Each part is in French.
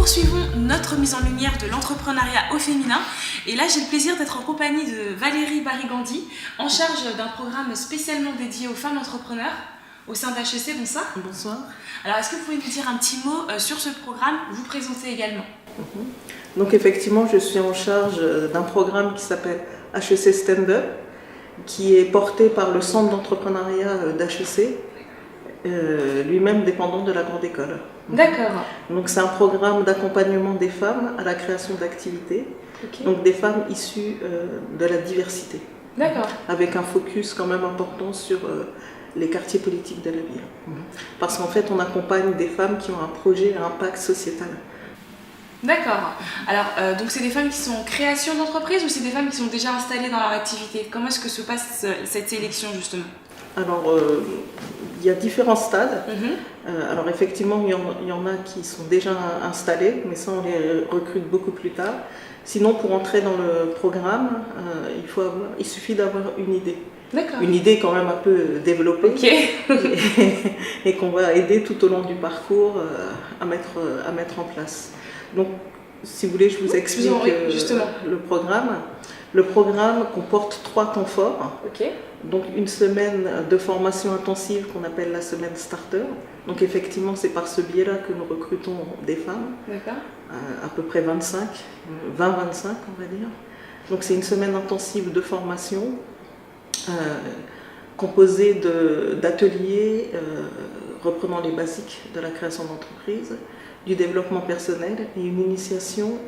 poursuivons notre mise en lumière de l'entrepreneuriat au féminin. Et là, j'ai le plaisir d'être en compagnie de Valérie Barigandi, en charge d'un programme spécialement dédié aux femmes entrepreneurs au sein d'HEC. Bonsoir. Bonsoir. Alors, est-ce que vous pouvez nous dire un petit mot sur ce programme, vous présenter également? Donc effectivement, je suis en charge d'un programme qui s'appelle HEC Stand Up, qui est porté par le centre d'entrepreneuriat d'HEC, lui-même dépendant de la grande école. D'accord. Donc c'est un programme d'accompagnement des femmes à la création d'activités, donc des femmes issues de la diversité. D'accord. Avec un focus quand même important sur les quartiers politiques de la ville. Parce qu'en fait, on accompagne des femmes qui ont un projet à impact sociétal. D'accord. Alors, donc c'est des femmes qui sont en création d'entreprise ou c'est des femmes qui sont déjà installées dans leur activité? Comment est-ce que se passe cette sélection justement? Alors, il y a différents stades. Alors effectivement, il y en a qui sont déjà installés, mais ça on les recrute beaucoup plus tard. Sinon, pour entrer dans le programme, il suffit d'avoir une idée. Une idée quand même un peu développée et qu'on va aider tout au long du parcours à mettre en place. Donc, si vous voulez, je vous explique le programme. Le programme comporte 3 temps forts. Donc, une semaine de formation intensive qu'on appelle la semaine starter. Donc, effectivement, c'est par ce biais-là que nous recrutons des femmes. À peu près 20-25, on va dire. Donc, c'est une semaine intensive de formation composée d'ateliers reprenant les basiques de la création d'entreprise, du développement personnel et une initiation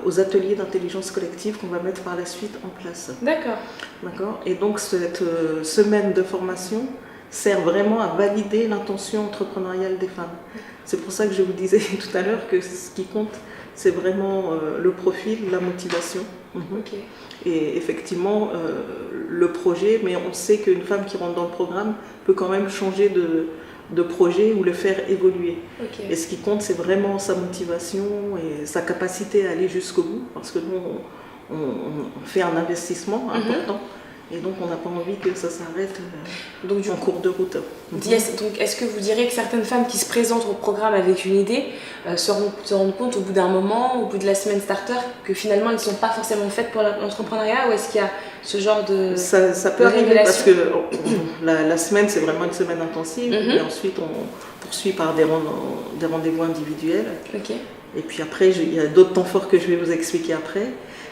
aux ateliers d'intelligence collective qu'on va mettre par la suite en place. D'accord. Et donc cette semaine de formation sert vraiment à valider l'intention entrepreneuriale des femmes. C'est pour ça que je vous disais tout à l'heure que ce qui compte, c'est vraiment le profil, la motivation. Et effectivement, le projet, mais on sait qu'une femme qui rentre dans le programme peut quand même changer de projet ou le faire évoluer. Et ce qui compte, c'est vraiment sa motivation et sa capacité à aller jusqu'au bout, parce que nous, on fait un investissement important. Et donc, on n'a pas envie que ça s'arrête en cours de route. Yes. Donc, est-ce que vous diriez que certaines femmes qui se présentent au programme avec une idée se rendent compte au bout d'un moment, au bout de la semaine starter, que finalement, elles ne sont pas forcément faites pour l'entrepreneuriat? Ou est-ce qu'il y a ce genre de ça peut arriver parce que la semaine, c'est vraiment une semaine intensive. Et ensuite, on poursuit par des rendez-vous individuels. Et puis après, il y a d'autres temps forts que je vais vous expliquer après.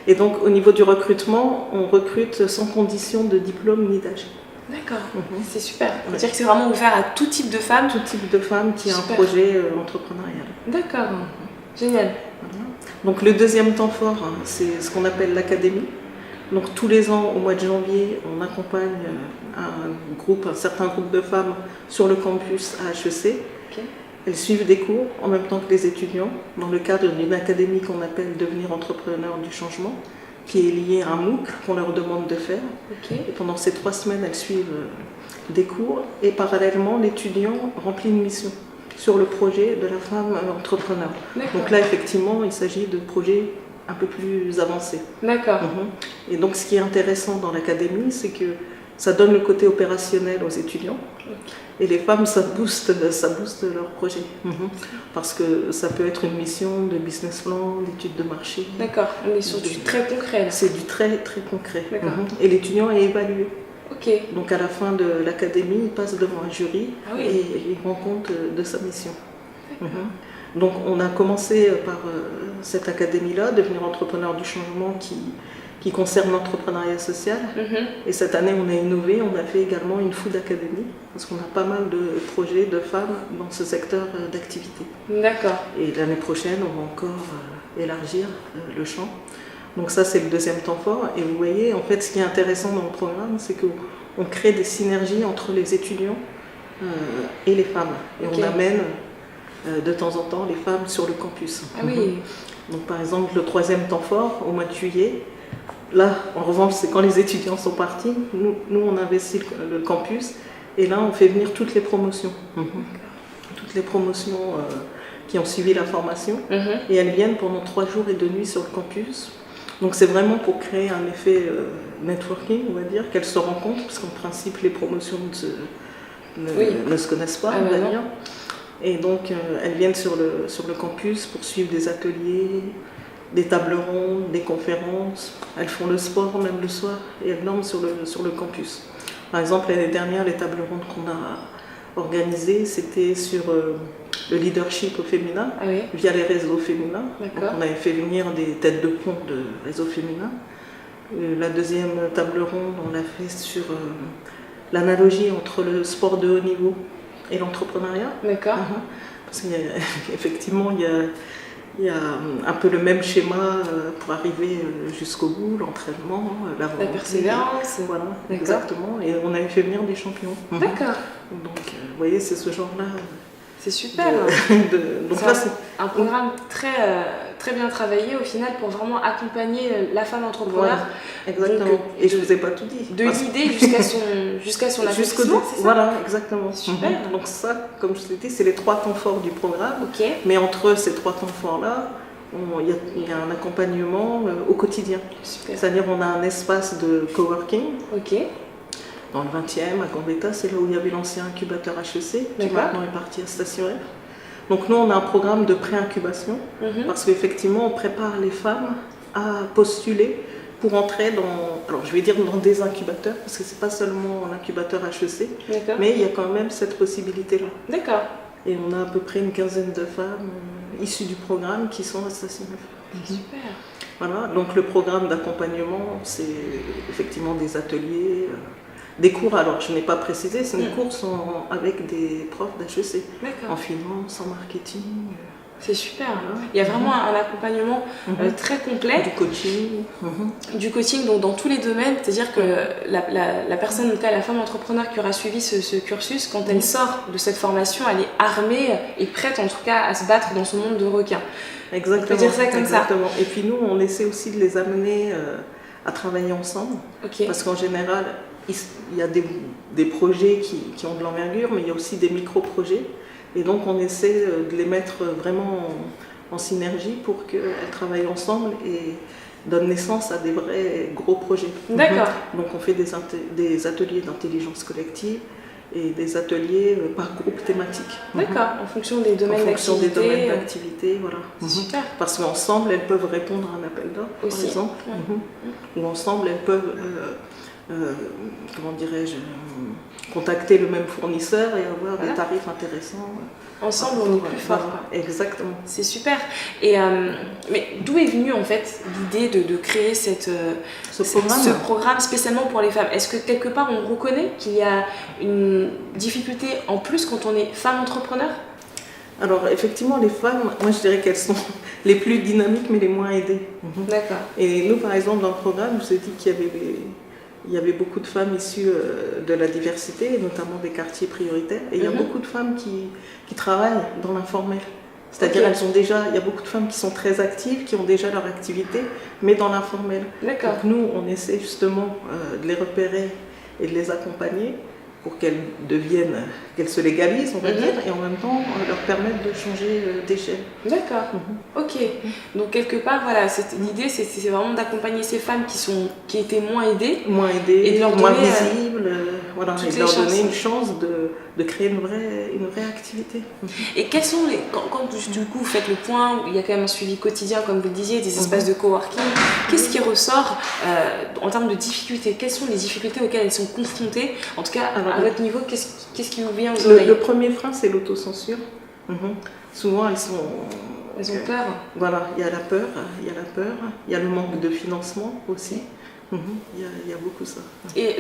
Et donc, au niveau du recrutement, on recrute sans condition de diplôme ni d'âge. D'accord, c'est super. On veut dire que c'est vraiment ouvert à tout type de femmes. Tout type de femmes qui a un projet entrepreneurial. D'accord, génial. Donc, le deuxième temps fort, c'est ce qu'on appelle l'académie. Donc, tous les ans, au mois de janvier, on accompagne un certain groupe de femmes sur le campus à HEC. Elles suivent des cours en même temps que les étudiants dans le cadre d'une académie qu'on appelle Devenir entrepreneur du changement, qui est liée à un MOOC qu'on leur demande de faire. Et pendant ces 3 semaines, elles suivent des cours et parallèlement, l'étudiant remplit une mission sur le projet de la femme entrepreneur. Donc là, effectivement, il s'agit de projets un peu plus avancés. Et donc, ce qui est intéressant dans l'académie, c'est que ça donne le côté opérationnel aux étudiants. Et les femmes, ça booste leur projet. Parce que ça peut être une mission de business plan, d'études de marché. D'accord, on est sur du très concret. C'est du très très concret. Et l'étudiant est évalué. Donc à la fin de l'académie, il passe devant un jury et il rend compte de sa mission. Donc on a commencé par cette académie-là, Devenir entrepreneur du changement, qui concerne l'entrepreneuriat social. Et cette année, on a innové, on a fait également une Food Academy, parce qu'on a pas mal de projets de femmes dans ce secteur d'activité. Et l'année prochaine, on va encore élargir le champ. Donc ça, c'est le deuxième temps fort. Et vous voyez, en fait, ce qui est intéressant dans le programme, c'est qu'on crée des synergies entre les étudiants et les femmes. Et on amène de temps en temps les femmes sur le campus. Donc par exemple, le 3e temps fort, au mois de juillet, là, en revanche, c'est quand les étudiants sont partis. Nous, on investit le campus et là, on fait venir toutes les promotions. Toutes les promotions qui ont suivi la formation. Et elles viennent pendant 3 jours et 2 nuits sur le campus. Donc, c'est vraiment pour créer un effet networking, on va dire, qu'elles se rencontrent, parce qu'en principe, les promotions ne se connaissent pas, on va dire. Et donc, elles viennent sur le campus pour suivre des ateliers, des tables rondes, des conférences. Elles font le sport même le soir et elles dorment sur le campus. Par exemple, l'année dernière, les tables rondes qu'on a organisées, c'était sur le leadership au féminin, via les réseaux féminins. Donc, on avait fait venir des têtes de pont de réseaux féminins. La deuxième table ronde, on l'a fait sur l'analogie entre le sport de haut niveau et l'entrepreneuriat. D'accord. Parce qu'effectivement, il y a un peu le même schéma pour arriver jusqu'au bout, l'entraînement, la persévérance. Voilà, exactement. Et on avait fait venir des champions. D'accord. Donc, vous voyez, c'est ce genre-là. C'est super. Donc c'est un programme très bien travaillé au final pour vraiment accompagner la femme entrepreneur. Voilà, exactement. Donc, et je ne vous ai pas tout dit. De l'idée jusqu'à son accomplissement, c'est ça? Voilà, exactement. Super. Donc ça, comme je vous l'ai dit, c'est les 3 temps forts du programme. Okay. Mais entre ces 3 temps forts-là, il y a un accompagnement au quotidien. C'est-à-dire on a un espace de coworking. Okay. Dans le 20e, à Gambetta, c'est là où il y avait l'ancien incubateur HEC, qui maintenant est parti à Station F. Donc nous, on a un programme de pré-incubation, parce qu'effectivement, on prépare les femmes à postuler pour entrer dans des incubateurs, parce que c'est pas seulement un incubateur HEC, mais il y a quand même cette possibilité-là. D'accord. Et on a à peu près une quinzaine de femmes issues du programme qui sont à Station F. Super. Voilà, donc le programme d'accompagnement, c'est effectivement des ateliers, des cours. Alors je n'ai pas précisé, ces cours sont avec des profs d'HEC, en finance, en marketing. C'est super. Il y a vraiment un accompagnement très complet. Du coaching. Du coaching donc dans tous les domaines, c'est-à-dire que la personne, en tout cas la femme entrepreneur qui aura suivi ce cursus, quand elle sort de cette formation, elle est armée et prête en tout cas à se battre dans ce monde de requins. Exactement. On peut dire ça comme ça. Et puis nous, on essaie aussi de les amener à travailler ensemble. Parce qu'en général, il y a des projets qui ont de l'envergure, mais il y a aussi des micro-projets. Et donc on essaie de les mettre vraiment en synergie pour qu'elles travaillent ensemble et donnent naissance à des vrais gros projets. D'accord. Donc on fait des ateliers d'intelligence collective et des ateliers par groupe thématique. D'accord, en fonction des domaines d'activité. En fonction des domaines d'activité, voilà. Super. Parce qu'ensemble, elles peuvent répondre à un appel d'offres, par exemple. Ou ensemble, elles peuvent, comment dirais-je, contacter le même fournisseur et avoir des tarifs intéressants. Ensemble, on est plus fort. Exactement. C'est super. Et, mais d'où est venue en fait l'idée de créer ce programme spécialement pour les femmes? Est-ce que quelque part on reconnaît qu'il y a une difficulté en plus quand on est femme entrepreneur? Alors effectivement, les femmes, moi je dirais qu'elles sont les plus dynamiques mais les moins aidées. D'accord. Et nous par exemple dans le programme, je vous ai dit qu'il y avait beaucoup de femmes issues de la diversité, notamment des quartiers prioritaires. Et il y a beaucoup de femmes qui travaillent dans l'informel. C'est-à-dire il y a beaucoup de femmes qui sont très actives, qui ont déjà leur activité, mais dans l'informel. Donc nous, on essaie justement de les repérer et de les accompagner pour qu'elles se légalisent, on va dire, et en même temps leur permettre de changer d'échelle. D'accord. Ok. Donc quelque part, voilà, l'idée, c'est vraiment d'accompagner ces femmes qui étaient moins aidées, et de leur moins donner, visibles, voilà, et de leur donner une chance de créer une vraie activité. Et quels sont quand du coup vous faites le point, il y a quand même un suivi quotidien, comme vous le disiez, des espaces de coworking, qu'est-ce qui ressort en termes de difficultés? Quelles sont les difficultés auxquelles elles sont confrontées? En tout cas, à votre niveau, qu'est-ce qui vous vient aux oreilles? Le premier frein, c'est l'autocensure. Souvent, elles ont peur. Voilà, il y a la peur, il y a le manque de financement aussi. Il y a beaucoup ça. Et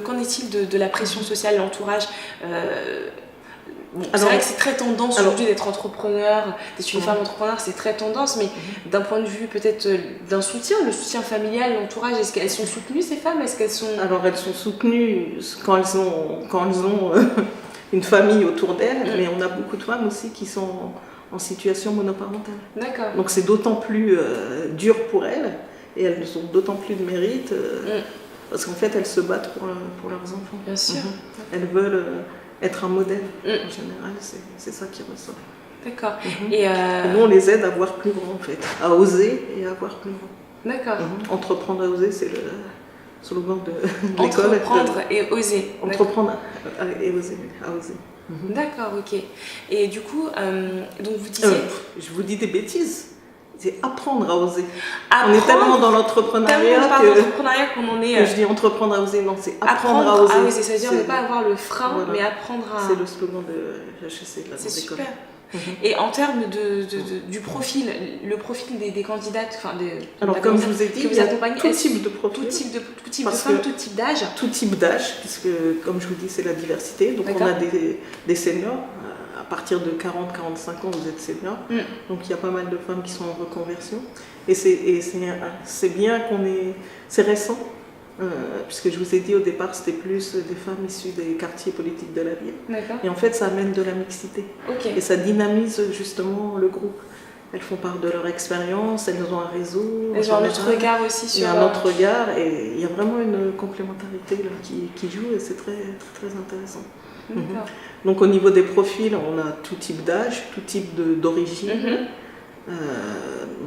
qu'en est-il de la pression sociale, l'entourage? C'est vrai que c'est très tendance aujourd'hui d'être entrepreneur, d'être une femme entrepreneur, c'est très tendance, mais d'un point de vue peut-être d'un soutien, le soutien familial, l'entourage, est-ce qu'elles sont soutenues ces femmes? Est-ce qu'elles sont... Alors elles sont soutenues quand elles ont une famille autour d'elles, mais on a beaucoup de femmes aussi qui sont en situation monoparentale. D'accord. Donc c'est d'autant plus dur pour elles, et elles ont d'autant plus de mérite, parce qu'en fait elles se battent pour leurs enfants. Bien sûr. Elles veulent être un modèle, en général, c'est ça qui ressort. D'accord. Et nous on les aide à voir plus grand en fait, à oser et à voir plus grand. D'accord. Entreprendre à oser, c'est le slogan de l'école. Entreprendre et oser. Entreprendre et oser, à oser. D'accord, ok. Et du coup, donc vous disiez... je vous dis des bêtises. C'est apprendre à oser. On est tellement dans l'entrepreneuriat qu'on en est... Je dis entreprendre à oser, non, c'est apprendre à oser. Ah oui, c'est-à-dire ne pas avoir le frein, mais apprendre à... C'est le slogan de HEC. C'est super. Et en termes du profil, le profil des candidates, alors comme je vous ai dit, il y a tout type de profil. Tout type de femmes, tout type d'âge. Tout type d'âge, puisque comme je vous dis, c'est la diversité. Donc on a des seniors. À partir de 40-45 ans, vous êtes senior. Donc il y a pas mal de femmes qui sont en reconversion. Et c'est bien c'est récent, puisque je vous ai dit au départ, c'était plus des femmes issues des quartiers politiques de la ville. Et en fait, ça amène de la mixité. Et ça dynamise justement le groupe. Elles font part de leur expérience, elles ont un réseau. Elles ont un autre regard aussi sur... Il y a un autre regard et il y a vraiment une complémentarité là, qui joue et c'est très, très, très intéressant. Donc au niveau des profils, on a tout type d'âge, tout type d'origine.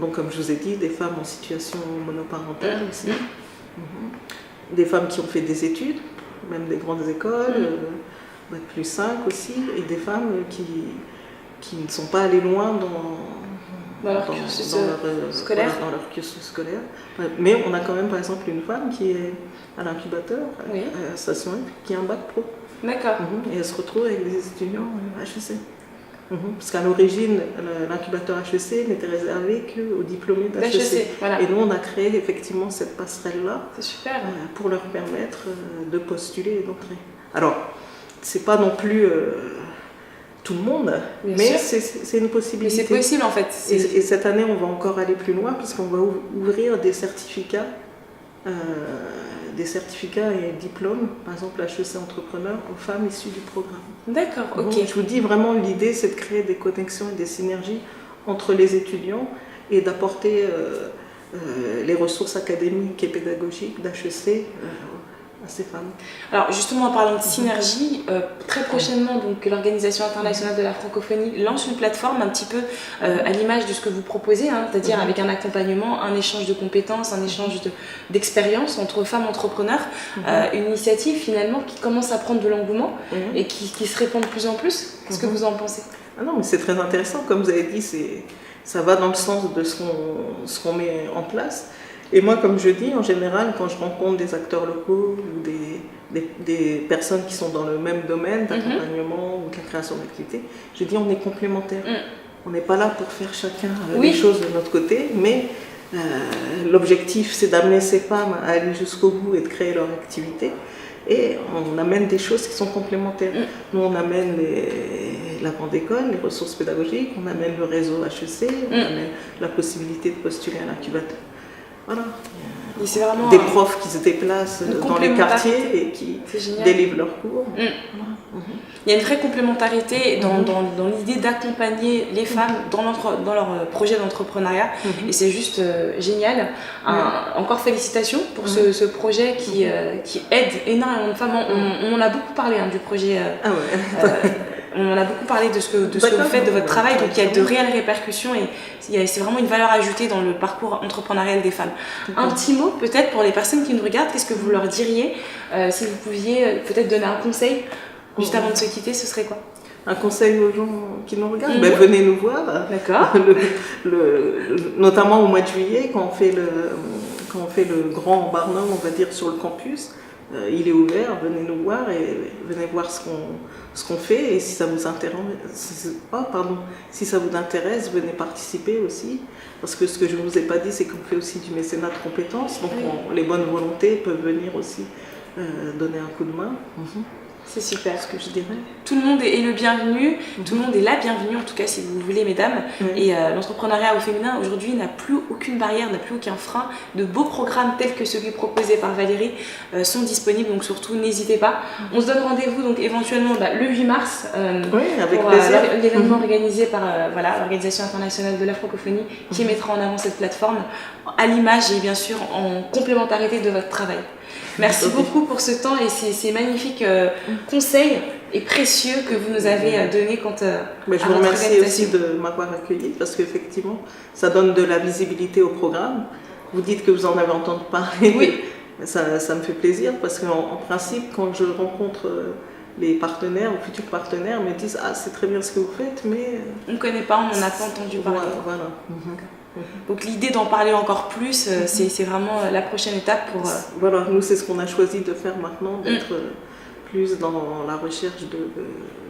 Donc comme je vous ai dit, des femmes en situation monoparentale aussi. Des femmes qui ont fait des études, même des grandes écoles, Bac plus 5 aussi, et des femmes qui ne sont pas allées loin dans leur cursus scolaire. Mais on a quand même par exemple une femme qui est à l'incubateur, à Station F, qui a un bac pro. D'accord. Et elle se retrouve avec des étudiants HEC. Parce qu'à l'origine, l'incubateur HEC n'était réservé qu'aux diplômés d'HEC. Voilà. Et nous, on a créé effectivement cette passerelle-là pour leur permettre de postuler et d'entrer. Alors, c'est pas non plus tout le monde, mais c'est une possibilité. Mais c'est possible en fait. Et cette année, on va encore aller plus loin puisqu'on va ouvrir des certificats et diplômes, par exemple HEC Entrepreneur, aux femmes issues du programme. D'accord, ok. Donc, je vous dis vraiment, l'idée c'est de créer des connexions et des synergies entre les étudiants et d'apporter les ressources académiques et pédagogiques d'HEC à ces femmes. Alors justement, en parlant de synergie, très prochainement, donc, l'Organisation internationale de la francophonie lance une plateforme un petit peu à l'image de ce que vous proposez, c'est-à-dire avec un accompagnement, un échange de compétences, un échange d'expériences entre femmes entrepreneurs, une initiative finalement qui commence à prendre de l'engouement et qui se répand de plus en plus. Qu'est-ce que vous en pensez? Ah non, mais c'est très intéressant, comme vous avez dit, ça va dans le sens de ce qu'on met en place. Et moi, comme je dis, en général, quand je rencontre des acteurs locaux ou des personnes qui sont dans le même domaine d'accompagnement ou de la création d'activités, je dis on est complémentaires. On n'est pas là pour faire chacun les choses de notre côté, mais l'objectif, c'est d'amener ces femmes à aller jusqu'au bout et de créer leur activité. Et on amène des choses qui sont complémentaires. Nous, on amène la grande école, les ressources pédagogiques, on amène le réseau HEC, on amène la possibilité de postuler à l'incubateur. Voilà. Des profs qui se déplacent dans les quartiers et qui délivrent leurs cours. Il y a une vraie complémentarité dans l'idée d'accompagner les femmes dans leur projet d'entrepreneuriat et c'est juste génial. Encore félicitations pour ce projet qui aide énormément de femmes. On en a beaucoup parlé du projet. On a beaucoup parlé de ce que vous faites, de votre travail, donc il y a de réelles répercussions et c'est vraiment une valeur ajoutée dans le parcours entrepreneurial des femmes. Un petit mot peut-être pour les personnes qui nous regardent, qu'est-ce que vous leur diriez si vous pouviez peut-être donner un conseil juste avant de se quitter, ce serait quoi? Un conseil aux gens qui nous regardent, venez nous voir. D'accord. Notamment au mois de juillet, quand on fait le grand Barnum, on va dire, sur le campus. Il est ouvert, venez nous voir et venez voir ce qu'on fait et si ça vous intéresse, venez participer aussi parce que ce que je ne vous ai pas dit c'est qu'on fait aussi du mécénat de compétences, donc les bonnes volontés peuvent venir aussi donner un coup de main. C'est super. Ce que je dirais. Tout le monde est le bienvenu, tout le monde est la bienvenue en tout cas si vous voulez mesdames. Et l'entrepreneuriat au féminin aujourd'hui n'a plus aucune barrière, n'a plus aucun frein. De beaux programmes tels que celui proposé par Valérie sont disponibles, donc surtout n'hésitez pas. On se donne rendez-vous donc éventuellement le 8 mars pour l'événement organisé par l'Organisation internationale de la francophonie qui mettra en avant cette plateforme à l'image et bien sûr en complémentarité de votre travail. Merci beaucoup pour ce temps et ces magnifiques conseils et précieux que vous nous avez donnés quant à je vous remercie aussi de m'avoir accueilli parce qu'effectivement, ça donne de la visibilité au programme. Vous dites que vous en avez entendu parler. Oui. Ça me fait plaisir parce qu'en principe, quand je rencontre les partenaires ou futurs partenaires me disent « Ah, c'est très bien ce que vous faites, mais… » On ne connaît pas, on n'en a pas entendu parler. Voilà. Donc l'idée d'en parler encore plus, c'est vraiment la prochaine étape pour… Voilà, nous c'est ce qu'on a choisi de faire maintenant, d'être plus dans la recherche de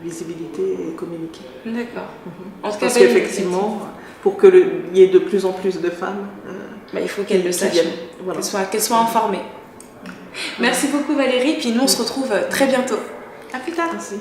visibilité et communiquer. D'accord. En tout cas, parce qu'effectivement, pour qu'il y ait de plus en plus de femmes, il faut qu'elles le sachent, voilà. qu'elles soient informées. Merci beaucoup Valérie, puis nous on se retrouve très bientôt. À plus tard. Merci.